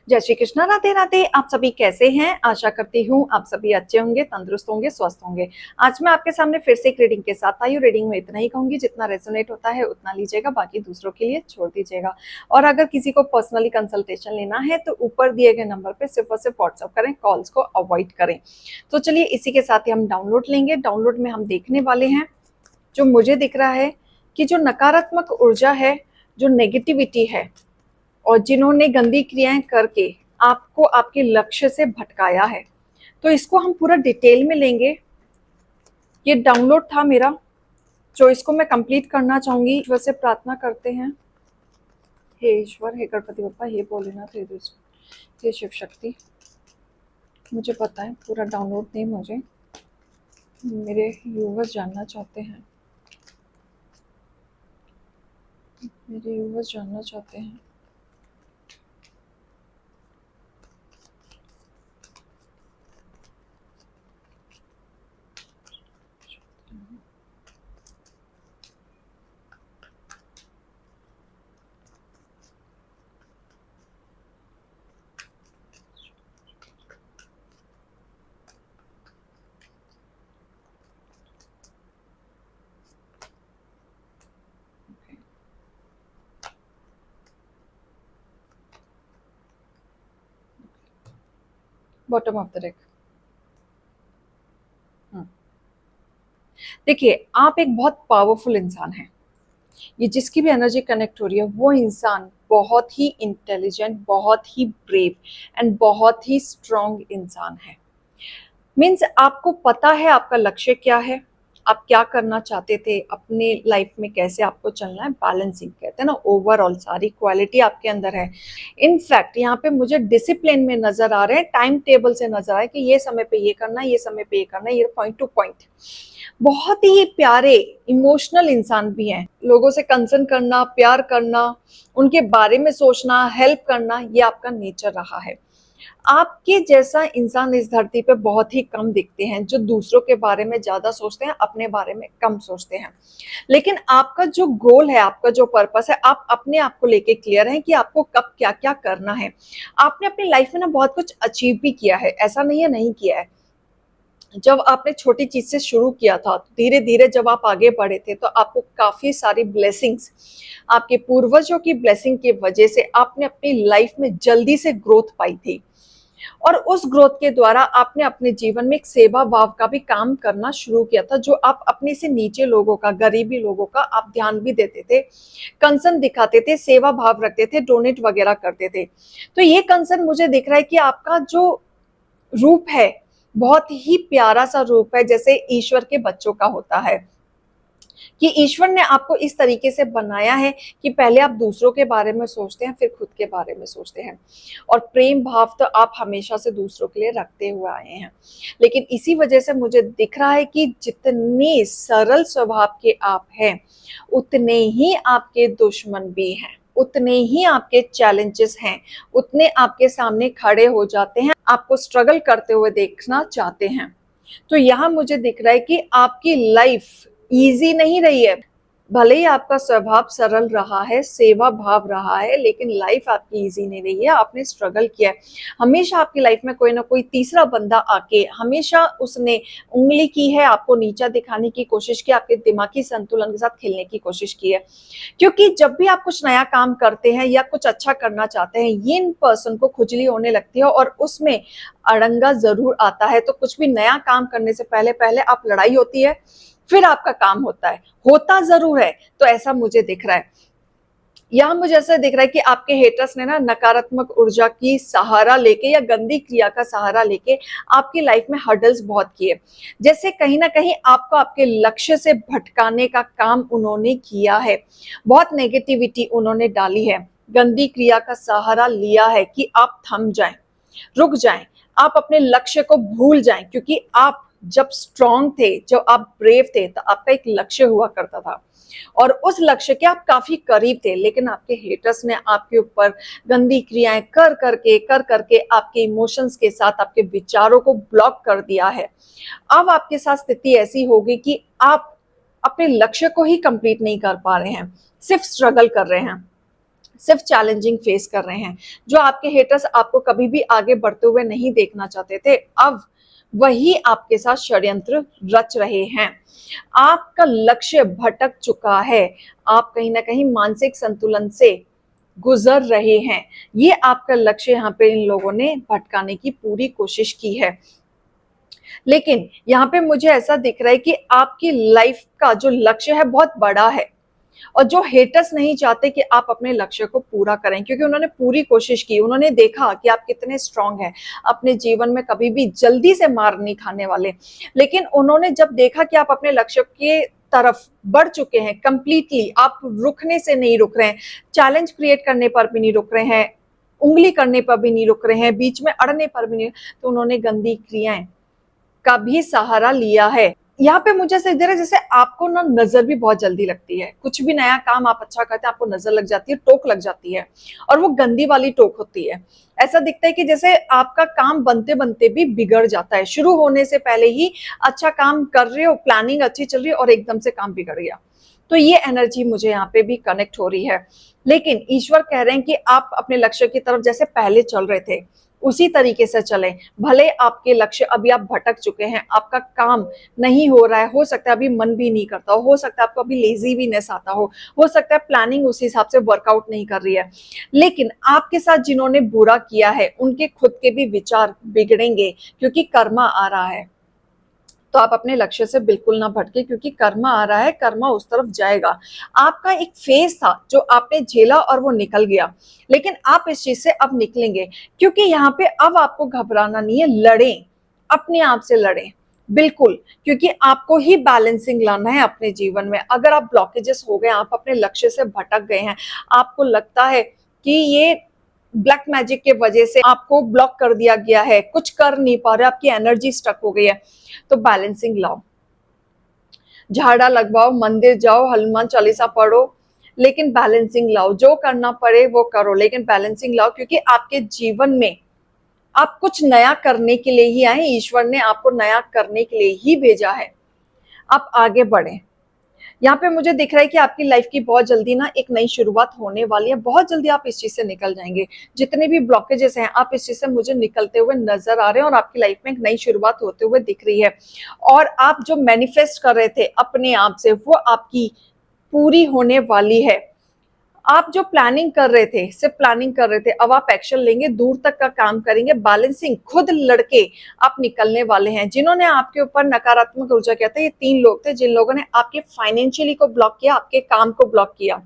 जय श्री कृष्णा, राधे राधे। आप सभी कैसे हैं? आशा करती हूँ आप सभी अच्छे होंगे, तंदुरुस्त होंगे, स्वस्थ होंगे। आज मैं आपके सामने फिर से एक रीडिंग के साथ आई हूँ। रीडिंग में इतना ही कहूंगी, जितना रेजोनेट होता है उतना लीजिएगा, बाकी दूसरों के लिए छोड़ दीजिएगा। और अगर किसी को पर्सनली कंसल्टेशन लेना है तो ऊपर दिए गए नंबर पर सिर्फ और सिर्फ व्हाट्सअप करें, कॉल्स को अवॉइड करें। तो चलिए, इसी के साथ ही हम डाउनलोड लेंगे। डाउनलोड में हम देखने वाले हैं, जो मुझे दिख रहा है कि जो नकारात्मक ऊर्जा है, जो नेगेटिविटी है, और जिन्होंने गंदी क्रियाएं करके आपको आपके लक्ष्य से भटकाया है, तो इसको हम पूरा डिटेल में लेंगे। ये डाउनलोड था मेरा, जो इसको मैं कंप्लीट करना चाहूंगी। ईश्वर से प्रार्थना करते हैं, हे ईश्वर, हे गणपति बप्पा, हे भोलेनाथ, हे शिव शक्ति। मुझे पता है पूरा डाउनलोड नहीं, मुझे मेरे व्यूवर्स जानना चाहते हैं, मेरे व्यूवर्स जानना चाहते हैं। Bottom of the deck. देखिए, आप एक बहुत पावरफुल इंसान हैं। ये जिसकी भी एनर्जी कनेक्ट हो रही है, वो इंसान बहुत ही इंटेलिजेंट, बहुत ही ब्रेव एंड बहुत ही स्ट्रॉन्ग इंसान है। मीन्स आपको पता है आपका लक्ष्य क्या है, आप क्या करना चाहते थे अपने लाइफ में, कैसे आपको चलना है। बैलेंसिंग कहते हैं ना, ओवरऑल सारी क्वालिटी आपके अंदर है। इनफैक्ट यहाँ पे मुझे डिसिप्लिन में नजर आ रहे हैं, टाइम टेबल से नजर आ रहा है कि ये समय पे ये करना है, ये समय पे ये करना है, ये पॉइंट टू पॉइंट। बहुत ही प्यारे इमोशनल इंसान भी हैं। लोगों से कंसर्न करना, प्यार करना, उनके बारे में सोचना, हेल्प करना, ये आपका नेचर रहा है। आपके जैसा इंसान इस धरती पे बहुत ही कम दिखते हैं, जो दूसरों के बारे में ज्यादा सोचते हैं, अपने बारे में कम सोचते हैं। लेकिन आपका जो गोल है, आपका जो पर्पस है, आप अपने आप को लेके क्लियर हैं कि आपको कब क्या क्या करना है। आपने अपनी लाइफ में ना बहुत कुछ अचीव भी किया है, ऐसा नहीं है नहीं किया है। जब आपने छोटी चीज से शुरू किया था, तो धीरे धीरे जब आप आगे बढ़े थे, तो आपको काफी सारी ब्लेसिंग्स, आपके पूर्वजों की ब्लेसिंग की वजह से आपने अपनी लाइफ में जल्दी से ग्रोथ पाई थी। और उस ग्रोथ के द्वारा आपने अपने जीवन में एक सेवा भाव का भी काम करना शुरू किया था, जो आप अपने से नीचे लोगों का, गरीबी लोगों का आप ध्यान भी देते थे, कंसर्न दिखाते थे, सेवा भाव रखते थे, डोनेट वगैरह करते थे। तो ये कंसर्न मुझे दिख रहा है कि आपका जो रूप है, बहुत ही प्यारा सा रूप है, जैसे ईश्वर के बच्चों का होता है, कि ईश्वर ने आपको इस तरीके से बनाया है कि पहले आप दूसरों के बारे में सोचते हैं, फिर खुद के बारे में सोचते हैं। और प्रेम भाव तो आप हमेशा से दूसरों के लिए रखते हुए आए हैं। लेकिन इसी वजह से मुझे दिख रहा है कि जितने सरल स्वभाव के आप हैं, उतने ही आपके दुश्मन भी हैं, उतने ही आपके चैलेंजेस हैं, उतने आपके सामने खड़े हो जाते हैं, आपको स्ट्रगल करते हुए देखना चाहते हैं। तो यहाँ मुझे दिख रहा है कि आपकी लाइफ इजी नहीं रही है। भले ही आपका स्वभाव सरल रहा है, सेवा भाव रहा है, लेकिन लाइफ आपकी इजी नहीं रही है। आपने स्ट्रगल किया है। हमेशा आपकी लाइफ में कोई ना कोई तीसरा बंदा आके हमेशा उसने उंगली की है, आपको नीचा दिखाने की कोशिश की, आपके दिमागी संतुलन के साथ खेलने की कोशिश की है। क्योंकि जब भी आप कुछ नया काम करते हैं या कुछ अच्छा करना चाहते हैं, ये इन पर्सन को खुजली होने लगती है और उसमें अड़ंगा जरूर आता है। तो कुछ भी नया काम करने से पहले पहले आप लड़ाई होती है, फिर आपका काम होता है, होता जरूर है। तो ऐसा मुझे दिख रहा है। यहाँ मुझे ऐसा दिख रहा है कि आपके हेटर्स ने ना नकारात्मक ऊर्जा की सहारा लेके या गंदी क्रिया का सहारा लेके आपकी लाइफ में हर्डल्स बहुत किए। जैसे कहीं ना कहीं आपको आपके लक्ष्य से भटकाने का काम उन्होंने किया है। बहुत नेगेटिविटी उन्होंने डाली है, गंदी क्रिया का सहारा लिया है कि आप थम जाएं, रुक जाएं, आप अपने लक्ष्य को भूल जाएं। क्योंकि आप जब स्ट्रांग थे, जब आप ब्रेव थे, तो आपका एक लक्ष्य हुआ करता था और उस लक्ष्य के आप काफी करीब थे। लेकिन आपके हेटर्स ने आपके ऊपर गंदी क्रियाएं कर करके आपके इमोशंस के साथ आपके विचारों को ब्लॉक कर दिया है। अब आपके साथ स्थिति ऐसी होगी कि आप अपने लक्ष्य को ही कंप्लीट नहीं कर पा रहे हैं, सिर्फ स्ट्रगल कर रहे हैं, सिर्फ चैलेंजिंग फेस कर रहे हैं। जो आपके हेटर्स आपको कभी भी आगे बढ़ते हुए नहीं देखना चाहते थे, अब वही आपके साथ षड्यंत्र रच रहे हैं। आपका लक्ष्य भटक चुका है, आप कहीं ना कहीं मानसिक संतुलन से गुजर रहे हैं। ये आपका लक्ष्य यहाँ पे इन लोगों ने भटकाने की पूरी कोशिश की है। लेकिन यहाँ पे मुझे ऐसा दिख रहा है कि आपकी लाइफ का जो लक्ष्य है बहुत बड़ा है, और जो हेटर्स नहीं चाहते कि आप अपने लक्ष्य को पूरा करें, क्योंकि उन्होंने पूरी कोशिश की, उन्होंने देखा कि आप कितने स्ट्रांग हैं, अपने जीवन में कभी भी जल्दी से मार नहीं खाने वाले। लेकिन उन्होंने जब देखा कि आप अपने लक्ष्य के तरफ बढ़ चुके हैं कंप्लीटली, आप रुकने से नहीं रुक रहे हैं, चैलेंज क्रिएट करने पर भी नहीं रुक रहे हैं, उंगली करने पर भी नहीं रुक रहे हैं, बीच में अड़ने पर भी नहीं, तो उन्होंने गंदी क्रियाएं का भी सहारा लिया है। यहाँ पे मुझे ऐसा इधर है जैसे आपको ना नजर भी बहुत जल्दी लगती है, कुछ भी नया काम आप अच्छा करते हैं आपको नजर लग जाती है, टोक लग जाती है, और वो गंदी वाली टोक होती है। ऐसा दिखता है कि जैसे आपका काम बनते बनते भी बिगड़ जाता है, शुरू होने से पहले ही अच्छा काम कर रहे हो, प्लानिंग अच्छी चल रही है, और एकदम से काम बिगड़ गया। तो ये एनर्जी मुझे यहाँ पे भी कनेक्ट हो रही है। लेकिन ईश्वर कह रहे हैं कि आप अपने लक्ष्य की तरफ जैसे पहले चल रहे थे उसी तरीके से चलें। भले आपके लक्ष्य अभी आप भटक चुके हैं, आपका काम नहीं हो रहा है, हो सकता है अभी मन भी नहीं करता हो सकता है आपको अभी लेजीनेस आता हो सकता है प्लानिंग उस हिसाब से वर्कआउट नहीं कर रही है, लेकिन आपके साथ जिन्होंने बुरा किया है उनके खुद के भी विचार बिगड़ेंगे, क्योंकि कर्मा आ रहा है। तो आप अपने लक्ष्य से बिल्कुल ना भटके, क्योंकि कर्मा आ रहा है, कर्मा उस तरफ जाएगा। आपका एक फेज था जो आपने झेला और वो निकल गया, लेकिन आप इस चीज से अब निकलेंगे, क्योंकि यहाँ पे अब आपको घबराना नहीं है, लड़ें, अपने आप से लड़ें बिल्कुल, क्योंकि आपको ही बैलेंसिंग लाना है अपने जीवन में। अगर आप ब्लॉकेजेस हो गए, आप अपने लक्ष्य से भटक गए हैं, आपको लगता है कि ये ब्लैक मैजिक के वजह से आपको ब्लॉक कर दिया गया है, कुछ कर नहीं पा रहे, आपकी एनर्जी स्टक हो गई है, तो बैलेंसिंग लाओ, झाड़ा लगवाओ, मंदिर जाओ, हनुमान चालीसा पढ़ो, लेकिन बैलेंसिंग लाओ। जो करना पड़े वो करो, लेकिन बैलेंसिंग लाओ, क्योंकि आपके जीवन में आप कुछ नया करने के लिए ही आए, ईश्वर ने आपको नया करने के लिए ही भेजा है। आप आगे बढ़े। यहाँ पे मुझे दिख रहा है कि आपकी लाइफ की बहुत जल्दी ना एक नई शुरुआत होने वाली है, बहुत जल्दी आप इस चीज से निकल जाएंगे। जितने भी ब्लॉकेजेस हैं आप इस चीज से मुझे निकलते हुए नजर आ रहे हैं, और आपकी लाइफ में एक नई शुरुआत होते हुए दिख रही है। और आप जो मैनिफेस्ट कर रहे थे अपने आप से, वो आपकी पूरी होने वाली है। आप जो प्लानिंग कर रहे थे, सिर्फ प्लानिंग कर रहे थे, अब आप एक्शन लेंगे, दूर तक का काम करेंगे, बैलेंसिंग खुद लड़के आप निकलने वाले हैं। जिन्होंने आपके ऊपर नकारात्मक ऊर्जा किया था, ये 3 लोग थे जिन लोगों ने आपके फाइनेंशियली को ब्लॉक किया, आपके काम को ब्लॉक किया,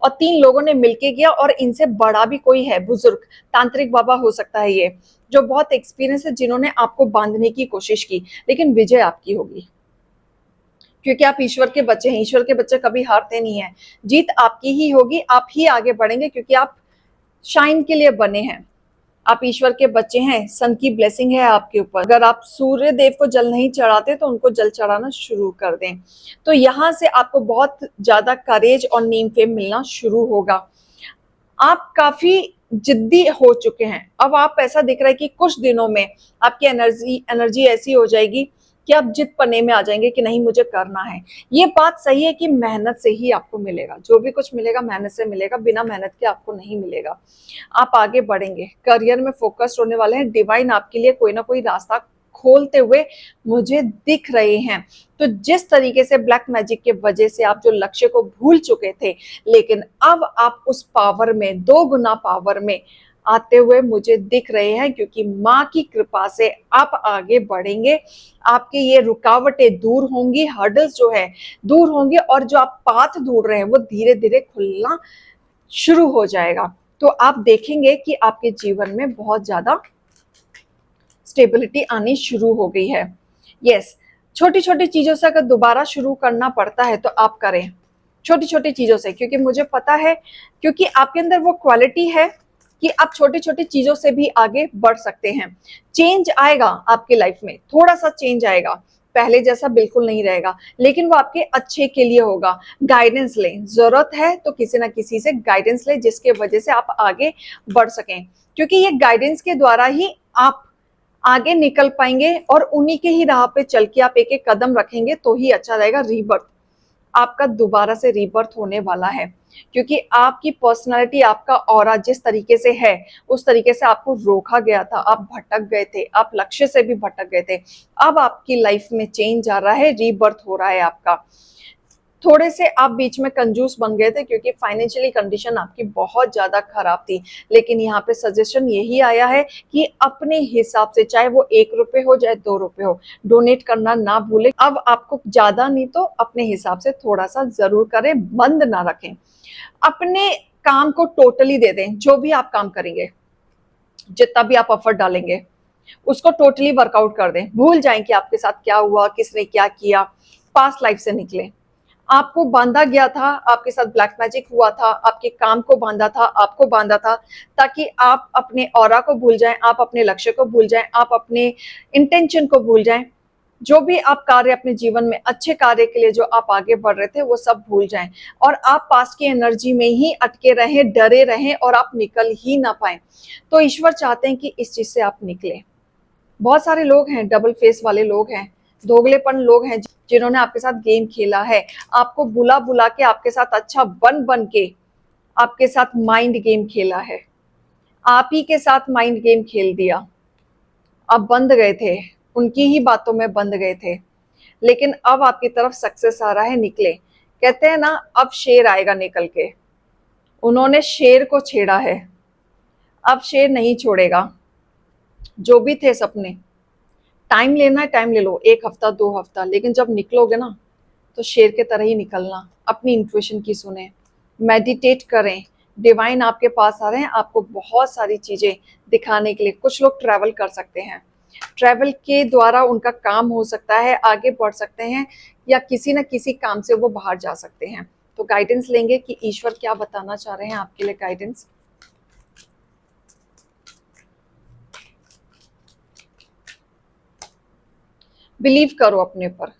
और 3 लोगों ने मिलके किया। और इनसे बड़ा भी कोई है, बुजुर्ग तांत्रिक बाबा हो सकता है ये, जो बहुत एक्सपीरियंस है, जिन्होंने आपको बांधने की कोशिश की, लेकिन विजय आपकी होगी, क्योंकि आप ईश्वर के बच्चे हैं। ईश्वर के बच्चे कभी हारते नहीं हैं, जीत आपकी ही होगी, आप ही आगे बढ़ेंगे, क्योंकि आप शाइन के लिए बने हैं, आप ईश्वर के बच्चे हैं, सन की ब्लेसिंग है आपके ऊपर। अगर आप सूर्य देव को जल नहीं चढ़ाते तो उनको जल चढ़ाना शुरू कर दें, तो यहाँ से आपको बहुत ज्यादा करेज और नीम फेम मिलना शुरू होगा। आप काफी जिद्दी हो चुके हैं, अब आप ऐसा दिख रहा है कि कुछ दिनों में आपकी एनर्जी ऐसी हो जाएगी कि आप जिद पने में आ जाएंगे कि नहीं मुझे करना है। ये बात सही है कि मेहनत से ही आपको मिलेगा, जो भी कुछ मिलेगा मेहनत से मिलेगा, बिना मेहनत के आपको नहीं मिलेगा। आप आगे बढ़ेंगे, करियर में फोकस्ड होने वाले हैं, डिवाइन आपके लिए कोई ना कोई रास्ता खोलते हुए मुझे दिख रहे हैं। तो जिस तरीके से ब्लैक मैजिक के वजह से आप जो लक्ष्य को भूल चुके थे, लेकिन अब आप उस पावर में, 2 गुना पावर में आते हुए मुझे दिख रहे हैं, क्योंकि माँ की कृपा से आप आगे बढ़ेंगे। आपके ये रुकावटें दूर होंगी, हर्डल्स जो है दूर होंगे, और जो आप पाथ ढूंढ रहे हैं वो धीरे धीरे खुलना शुरू हो जाएगा। तो आप देखेंगे कि आपके जीवन में बहुत ज्यादा स्टेबिलिटी आनी शुरू हो गई है। यस, छोटी छोटी चीजों से अगर दोबारा शुरू करना पड़ता है तो आप करें, छोटी छोटी चीजों से, क्योंकि मुझे पता है, क्योंकि आपके अंदर वो क्वालिटी है कि आप छोटी छोटी चीजों से भी आगे बढ़ सकते हैं। चेंज आएगा आपकी लाइफ में, थोड़ा सा चेंज आएगा, पहले जैसा बिल्कुल नहीं रहेगा, लेकिन वो आपके अच्छे के लिए होगा। गाइडेंस लें, जरूरत है तो किसी ना किसी से गाइडेंस लें, जिसके वजह से आप आगे बढ़ सकें, क्योंकि ये गाइडेंस के द्वारा ही आप आगे निकल पाएंगे, और उन्हीं के ही राह पे चल के आप एक एक कदम रखेंगे तो ही अच्छा रहेगा। रीबर्थ आपका दोबारा से रीबर्थ होने वाला है, क्योंकि आपकी पर्सनालिटी, आपका ऑरा जिस तरीके से है उस तरीके से आपको रोका गया था, आप भटक गए थे, आप लक्ष्य से भी भटक गए थे। अब आपकी लाइफ में चेंज आ रहा है, रीबर्थ हो रहा है आपका। थोड़े से आप बीच में कंजूस बन गए थे क्योंकि फाइनेंशियली कंडीशन आपकी बहुत ज्यादा खराब थी, लेकिन यहाँ पे सजेशन यही आया है कि अपने हिसाब से, चाहे वो 1 रुपए हो चाहे 2 रुपए हो, डोनेट करना ना भूलें। अब आपको ज्यादा नहीं तो अपने हिसाब से थोड़ा सा जरूर करें, बंद ना रखें। अपने काम को टोटली दे दें, जो भी आप काम करेंगे, जितना भी आप एफर्ट डालेंगे उसको टोटली वर्कआउट कर दें। भूल जाएं कि आपके साथ क्या हुआ, किसने क्या किया, पास्ट लाइफ से निकले। आपको बांधा गया था, आपके साथ ब्लैक मैजिक हुआ था, आपके काम को बांधा था, आपको बांधा था, ताकि आप अपने ऑरा को भूल जाएं, आप अपने लक्ष्य को भूल जाएं, आप अपने इंटेंशन को भूल जाएं। जो भी आप कार्य अपने जीवन में, अच्छे कार्य के लिए जो आप आगे बढ़ रहे थे, वो सब भूल जाएं और आप पास्ट की एनर्जी में ही अटके रहें, डरे रहें और आप निकल ही ना पाए। तो ईश्वर चाहते हैं कि इस चीज से आप निकले। बहुत सारे लोग हैं, डबल फेस वाले लोग हैं, दोगलेपन लोग हैं, जिन्होंने आपके साथ गेम खेला है, आपको बुला बुला के, आपके साथ अच्छा बन बन के आपके साथ माइंड गेम खेला है, आप ही के साथ माइंड गेम खेल दिया। आप बंद गए थे, उनकी ही बातों में बंद गए थे, लेकिन अब आपकी तरफ सक्सेस आ रहा है, निकले। कहते हैं ना, अब शेर आएगा निकल के। उन्होंने शेर को छेड़ा है, अब शेर नहीं छोड़ेगा। जो भी थे सपने, टाइम लेना है टाइम ले लो, 1 हफ्ता 2 हफ्ता, लेकिन जब निकलोगे ना तो शेर के तरह ही निकलना। अपनी इंट्यूशन की सुने, मेडिटेट करें, डिवाइन आपके पास आ रहे हैं आपको बहुत सारी चीजें दिखाने के लिए। कुछ लोग ट्रैवल कर सकते हैं, ट्रैवल के द्वारा उनका काम हो सकता है, आगे बढ़ सकते हैं, या किसी न किसी काम से वो बाहर जा सकते हैं। तो गाइडेंस लेंगे कि ईश्वर क्या बताना चाह रहे हैं आपके लिए। गाइडेंस, बिलीव करो अपने ऊपर,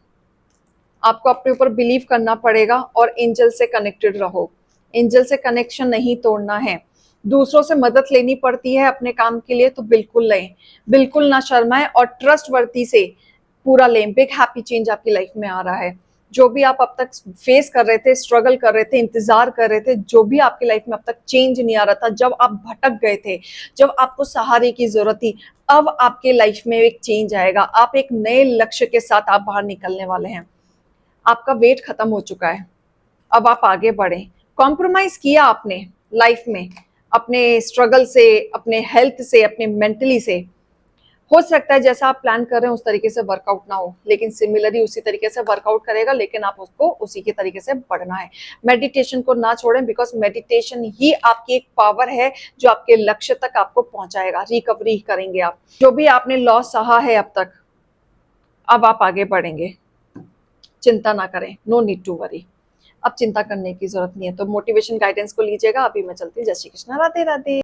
आपको अपने ऊपर बिलीव करना पड़ेगा और एंजल से कनेक्टेड रहो। एंजल से कनेक्शन नहीं तोड़ना है। दूसरों से मदद लेनी पड़ती है अपने काम के लिए तो बिल्कुल लें, बिल्कुल ना शर्माएं और ट्रस्ट वर्ती से पूरा लें। बिग हैप्पी चेंज आपकी लाइफ में आ रहा है। जो भी आप अब तक फेस कर रहे थे, स्ट्रगल कर रहे थे, इंतजार कर रहे थे, जो भी आपकी लाइफ में अब तक चेंज नहीं आ रहा था, जब आप भटक गए थे, जब आपको सहारे की जरूरत थी, अब आपके लाइफ में एक चेंज आएगा। आप एक नए लक्ष्य के साथ आप बाहर निकलने वाले हैं। आपका वेट खत्म हो चुका है, अब आप आगे बढ़े। कॉम्प्रोमाइज किया आपने लाइफ में, अपने स्ट्रगल से, अपने हेल्थ से, अपने मेंटली से। हो सकता है जैसा आप प्लान कर रहे हैं उस तरीके से वर्कआउट ना हो, लेकिन सिमिलरली उसी तरीके से वर्कआउट करेगा, लेकिन आप उसको उसी के तरीके से बढ़ना है। मेडिटेशन को ना छोड़ें, बिकॉज मेडिटेशन ही आपकी एक पावर है जो आपके लक्ष्य तक आपको पहुंचाएगा। रिकवरी करेंगे आप, जो भी आपने लॉस सहा है अब तक, अब आप आगे बढ़ेंगे। चिंता ना करें, नो नीड टू वरी। अब चिंता करने की जरूरत नहीं है। तो मोटिवेशन गाइडेंस को लीजिएगा। अभी मैं चलती हूँ। जय श्री कृष्णा, राधे राधे।